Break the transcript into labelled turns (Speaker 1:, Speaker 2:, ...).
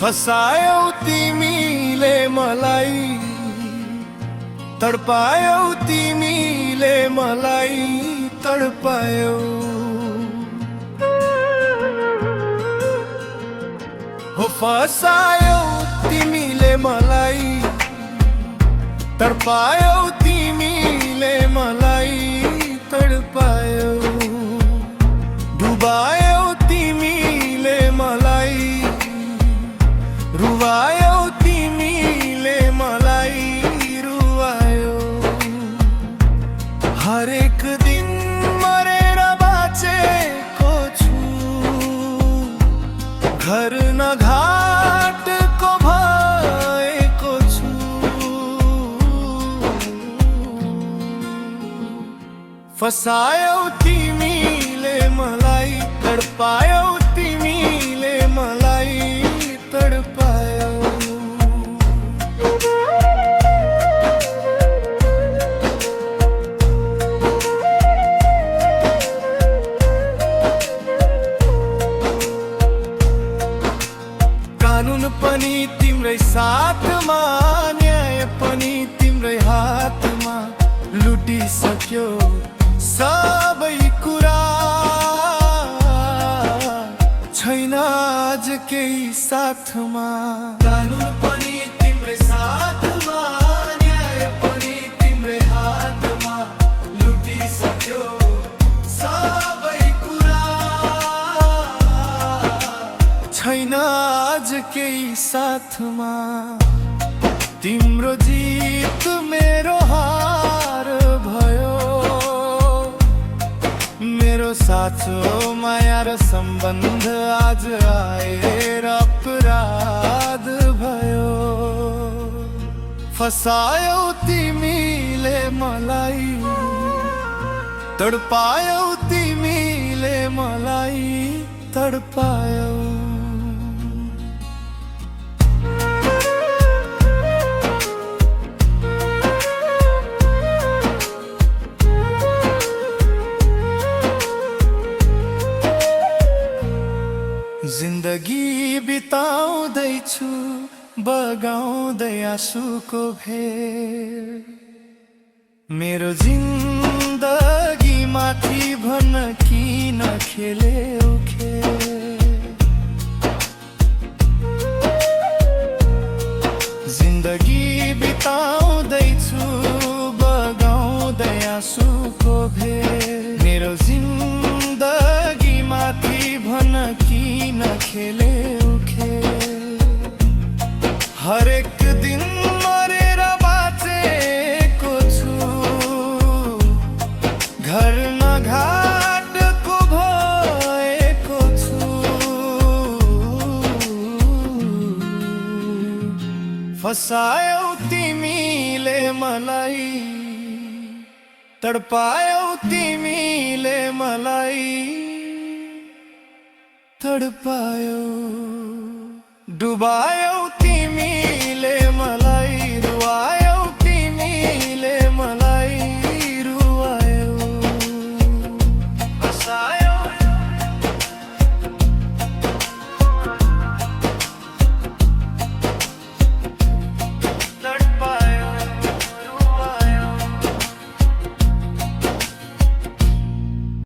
Speaker 1: फसायौ तिमीले मलाई, तडपायौ तिमीले मलाई, तडपायौ। हो फसायौ तिमीले मलाई, तडपायौ तिमीले मलाई, तडपायौ। डुबायौ तिमीले मलाई, रुवायौ तिमीले मलाई, रुवायौ। हरेक दिन मरेर बाँचेको छु, घर न घाटको भएको छु। फसायौ तिमीले मलाई, तडपायौ तिमीले मलाई, तडपायौ। कानुन पनि तिम्रै साथमा, न्याय पनि तिम्रै हातमा, लुटिसक्यो सबै कुरा। छैन आज केही साथमा। कानुन पनि तिम्रै साथमा, न्याय पनि तिम्रै हातमा, लुटिसक्यो सबै कुरा। छैन आज केही साथमा। तिम्रो जित मेरो हार भयो, मेरो साँचो माया र सम्बन्ध आज आएर अपराध भयो। फसायौ तिमीले मलाई, तडपायौ तिमीले मलाई, तडपायौ। जिन्दगी बिताउँदैछु बगाउँदै आँसुको भेर। मेरो जिन्दगी माथि भन्न किन खेल्यौ खेल। जिन्दगी बिताउँदैछु बगाउँदै आँसुको भेर। मेरो जिन्दगी माथि भन्न किन खेल्यौ खेल। हरेक दिन मरेर बाँचेको छु, घर न घाटको भएको छु। फसायौ तिमीले मलाई, तडपायौ तिमीले मलाई, तडपायौ। डुबायौ